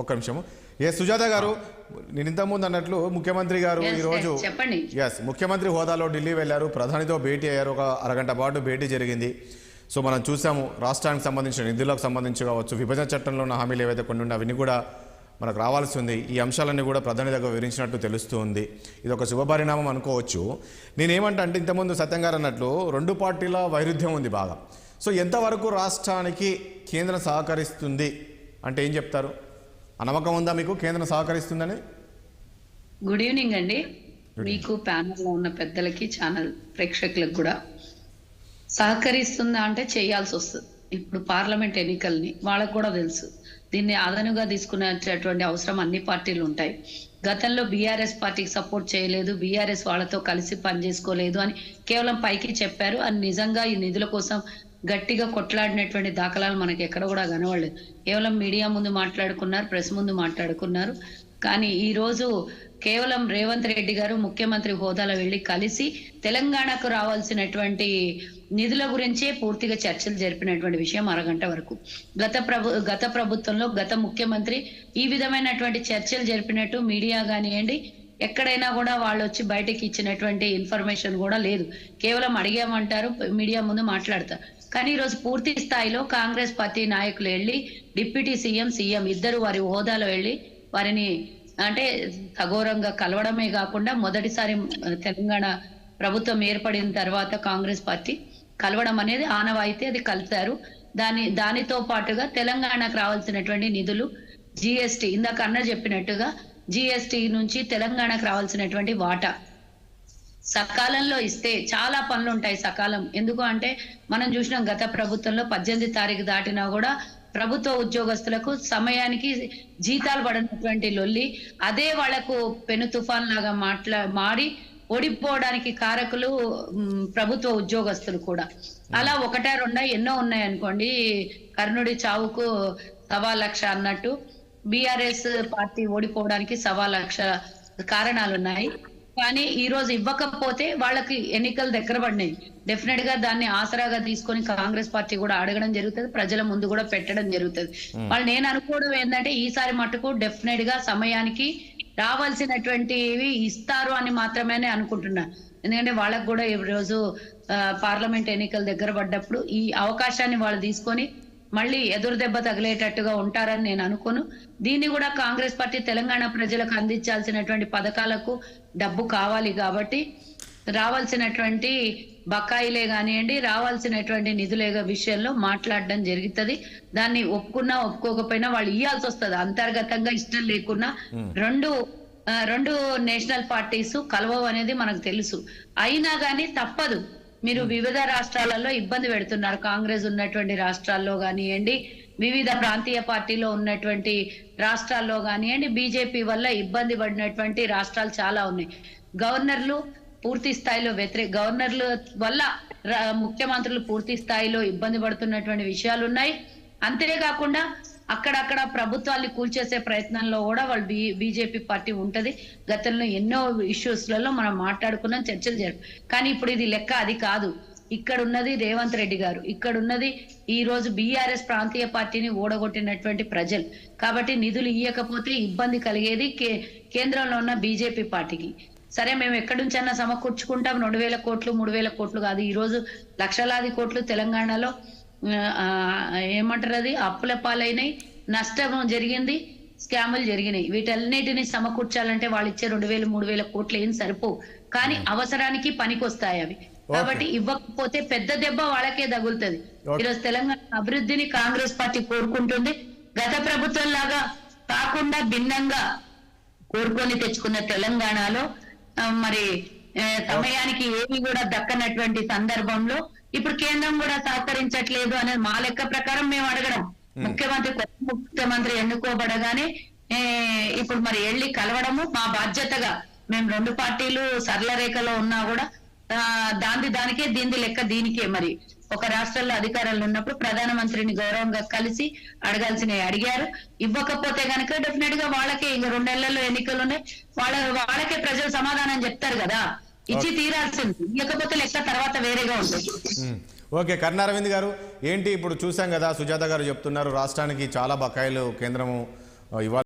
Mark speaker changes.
Speaker 1: ఒక్క నిమిషము. సుజాత గారు, నేను ఇంతకుముందు అన్నట్లు ముఖ్యమంత్రి గారు ఈరోజు ముఖ్యమంత్రి హోదాలో ఢిల్లీ వెళ్ళారు, ప్రధానితో భేటీ అయ్యారు, ఒక అరగంట పాటు భేటీ జరిగింది. సో మనం చూసాము, రాష్ట్రానికి సంబంధించిన నిధులకు సంబంధించి కావచ్చు, విభజన చట్టంలో ఉన్న హామీలు ఏవైతే కొన్ని ఉన్నాయి అవన్నీ కూడా మనకు రావాల్సి ఉంది. ఈ అంశాలన్నీ కూడా ప్రధాని దగ్గర వివరించినట్టు తెలుస్తూ ఉంది. ఇది ఒక శుభపరిణామం అనుకోవచ్చు. నేనేమంటా అంటే, ఇంతకుముందు సత్యం గారు అన్నట్లు రెండు పార్టీల వైరుధ్యం ఉంది బాగా. సో ఎంతవరకు రాష్ట్రానికి కేంద్రం సహకరిస్తుంది అంటే ఏం చెప్తారు? ఆ నమ్మకం ఉందా మీకు కేంద్రం సహకరిస్తుందని?
Speaker 2: గుడ్ ఈవినింగ్ అండి, మీకు ప్యానెల్లో ఉన్న పెద్దలకి, ఛానల్ ప్రేక్షకులకు కూడా. సహకరిస్తుందా అంటే చేయాల్సి వస్తుంది. ఇప్పుడు పార్లమెంట్ ఎన్నికల్ని వాళ్ళకు కూడా తెలుసు, దీన్ని అదనుగా తీసుకునేటటువంటి అవసరం అన్ని పార్టీలు ఉంటాయి. గతంలో బీఆర్ఎస్ పార్టీకి సపోర్ట్ చేయలేదు, బీఆర్ఎస్ వాళ్ళతో కలిసి పనిచేసుకోలేదు అని కేవలం పైకి చెప్పారు. అని నిజంగా ఈ నిధుల కోసం గట్టిగా కొట్లాడినటువంటి దాఖలాలు మనకి ఎక్కడ కూడా కనవడలేదు. కేవలం మీడియా ముందు మాట్లాడుకున్నారు, ప్రెస్ ముందు మాట్లాడుకున్నారు. కానీ ఈ రోజు కేవలం రేవంత్ రెడ్డి గారు ముఖ్యమంత్రి హోదాలో వెళ్ళి కలిసి తెలంగాణకు రావాల్సినటువంటి నిధుల గురించే పూర్తిగా చర్చలు జరిపినటువంటి విషయం అరగంట వరకు. గత ప్రభుత్వంలో గత ముఖ్యమంత్రి ఈ విధమైనటువంటి చర్చలు జరిపినట్టు మీడియా కానివ్వండి, ఎక్కడైనా కూడా వాళ్ళు వచ్చి బయటకి ఇచ్చినటువంటి ఇన్ఫర్మేషన్ కూడా లేదు. కేవలం అడిగామంటారు, మీడియా ముందు మాట్లాడతారు. కానీ ఈరోజు పూర్తి స్థాయిలో కాంగ్రెస్ పార్టీ నాయకులు వెళ్ళి డిప్యూటీ సీఎం ఇద్దరు వారి హోదాలో వెళ్ళి వారిని అంటే సగౌరవంగా కలవడమే కాకుండా, మొదటిసారి తెలంగాణ ప్రభుత్వం ఏర్పడిన తర్వాత కాంగ్రెస్ పార్టీ కలవడం అనేది ఆనవాయితీ, అది కలిశారు. దానితో పాటుగా తెలంగాణకు రావాల్సినటువంటి నిధులు, జిఎస్టీ, ఇందాక అన్న చెప్పినట్టుగా జిఎస్టీ నుంచి తెలంగాణకు రావాల్సినటువంటి వాటా సకాలంలో ఇస్తే చాలా పనులు ఉంటాయి. సకాలం ఎందుకు అంటే, మనం చూసినాం గత ప్రభుత్వంలో 18 తారీఖు దాటినా కూడా ప్రభుత్వ ఉద్యోగస్తులకు సమయానికి జీతాలు పడినటువంటి లొల్లి, అదే వాళ్లకు పెను తుఫాన్ లాగా మారి ఓడిపోవడానికి కారకులు ప్రభుత్వ ఉద్యోగస్తులు కూడా. అలా ఒకటా రెండా ఎన్నో ఉన్నాయి అనుకోండి. కర్ణుడి చావుకు 1.25 అన్నట్టు బీఆర్ఎస్ పార్టీ ఓడిపోవడానికి 1.25 కారణాలు ఉన్నాయి. కానీ ఈ రోజు ఇవ్వకపోతే వాళ్ళకి ఎన్నికలు దగ్గర పడినాయి. డెఫినెట్ గా దాన్ని ఆసరాగా తీసుకొని కాంగ్రెస్ పార్టీ కూడా అడగడం జరుగుతుంది, ప్రజల ముందు కూడా పెట్టడం జరుగుతుంది. వాళ్ళు నేను అనుకోవడం ఏంటంటే, ఈసారి మటుకు డెఫినెట్ గా సమయానికి రావాల్సినటువంటివి ఇస్తారు అని మాత్రమే అనుకుంటున్నా. ఎందుకంటే వాళ్ళకు కూడా ఈ రోజు పార్లమెంట్ ఎన్నికలు దగ్గర పడ్డప్పుడు ఈ అవకాశాన్ని వాళ్ళు తీసుకొని మళ్ళీ ఎదురు దెబ్బ తగిలేటట్టుగా ఉంటారని నేను అనుకోను. దీన్ని కూడా కాంగ్రెస్ పార్టీ తెలంగాణ ప్రజలకు అందించాల్సినటువంటి పథకాలకు డబ్బు కావాలి కాబట్టి రావాల్సినటువంటి బకాయిలే కానివ్వండి, రావాల్సినటువంటి నిధుల విషయంలో మాట్లాడడం జరుగుతుంది. దాన్ని ఒప్పుకున్నా ఒప్పుకోకపోయినా వాళ్ళు ఇవ్వాల్సి వస్తుంది. అంతర్గతంగా ఇష్టం లేకున్నా రెండు నేషనల్ పార్టీస్ కలవవు అనేది మనకు తెలుసు. అయినా కానీ తప్పదు. మీరు వివిధ రాష్ట్రాలలో ఇబ్బంది పెడుతున్నారు. కాంగ్రెస్ ఉన్నటువంటి రాష్ట్రాల్లో కానివ్వండి, వివిధ ప్రాంతీయ పార్టీలో ఉన్నటువంటి రాష్ట్రాల్లో కానివ్వండి, బీజేపీ వల్ల ఇబ్బంది పడినటువంటి రాష్ట్రాలు చాలా ఉన్నాయి. గవర్నర్లు పూర్తి స్థాయిలో గవర్నర్ల వల్ల ముఖ్యమంత్రులు పూర్తి స్థాయిలో ఇబ్బంది పడుతున్నటువంటి విషయాలు ఉన్నాయి. అంతేకాకుండా అక్కడక్కడ ప్రభుత్వాన్ని కూల్చేసే ప్రయత్నంలో కూడా వాళ్ళు బీజేపీ పార్టీ ఉంటది. గతంలో ఎన్నో ఇష్యూస్లలో మనం మాట్లాడుకున్నాం, చర్చలు జరిపాం. కానీ ఇప్పుడు ఇది లెక్క అది కాదు. ఇక్కడ ఉన్నది రేవంత్ రెడ్డి గారు, ఇక్కడ ఉన్నది ఈ రోజు బీఆర్ఎస్ ప్రాంతీయ పార్టీని ఓడగొట్టినటువంటి ప్రజలు. కాబట్టి నిధులు ఇవ్వకపోతే ఇబ్బంది కలిగేది కేంద్రంలో ఉన్న బీజేపీ పార్టీకి. సరే, మేము ఎక్కడి నుంచైనా సమకూర్చుకుంటాం. 2,000 కోట్లు 3,000 కోట్లు కాదు, ఈ రోజు లక్షలాది కోట్లు తెలంగాణలో ఏమంటారు, అది అప్పుల పాలైనాయి, నష్టం జరిగింది, స్కాములు జరిగినాయి. వీటన్నిటిని సమకూర్చాలంటే వాళ్ళు ఇచ్చే 2,000 3,000 కోట్లు ఏం సరిపోవు. కానీ అవసరానికి పనికొస్తాయి అవి. కాబట్టి ఇవ్వకపోతే పెద్ద దెబ్బ వాళ్ళకే తగులుతుంది. ఈరోజు తెలంగాణ అభివృద్ధిని కాంగ్రెస్ పార్టీ కోరుకుంటుంది. గత ప్రభుత్వం లాగా కాకుండా భిన్నంగా కోరుకొని తెచ్చుకున్న తెలంగాణలో మరి సమయానికి ఏమి కూడా దక్కనటువంటి సందర్భంలో ఇప్పుడు కేంద్రం కూడా సహకరించట్లేదు అనేది మా లెక్క ప్రకారం మేము అడగడం. ముఖ్యమంత్రి ఎన్నుకోబడగానే ఇప్పుడు మరి వెళ్ళి కలవడము మా బాధ్యతగా. మేము రెండు పార్టీలు సరళ రేఖలో ఉన్నా కూడా దానికే దీని లెక్క దీనికే. మరి ఒక రాష్ట్రంలో అధికారంలో ఉన్నప్పుడు ప్రధానమంత్రిని గౌరవంగా కలిసి అడగాల్సినవి అడిగారు. ఇవ్వకపోతే కనుక డెఫినెట్ గా వాళ్ళకే ఇంకా 2 నెలల్లో ఎన్నికలు ఉన్నాయి, వాళ్ళకే ప్రజలు సమాధానం చెప్తారు కదా. ఇచ్చి తీరాల్సింది, ఇవ్వకపోతే లెక్క తర్వాత వేరేగా ఉంటుంది.
Speaker 1: ఓకే, కర్ణ అరవింద్ గారు, ఏంటి ఇప్పుడు చూసాం కదా, సుజాత గారు చెప్తున్నారు రాష్ట్రానికి చాలా బకాయిలు కేంద్రము ఇవ్వాలి.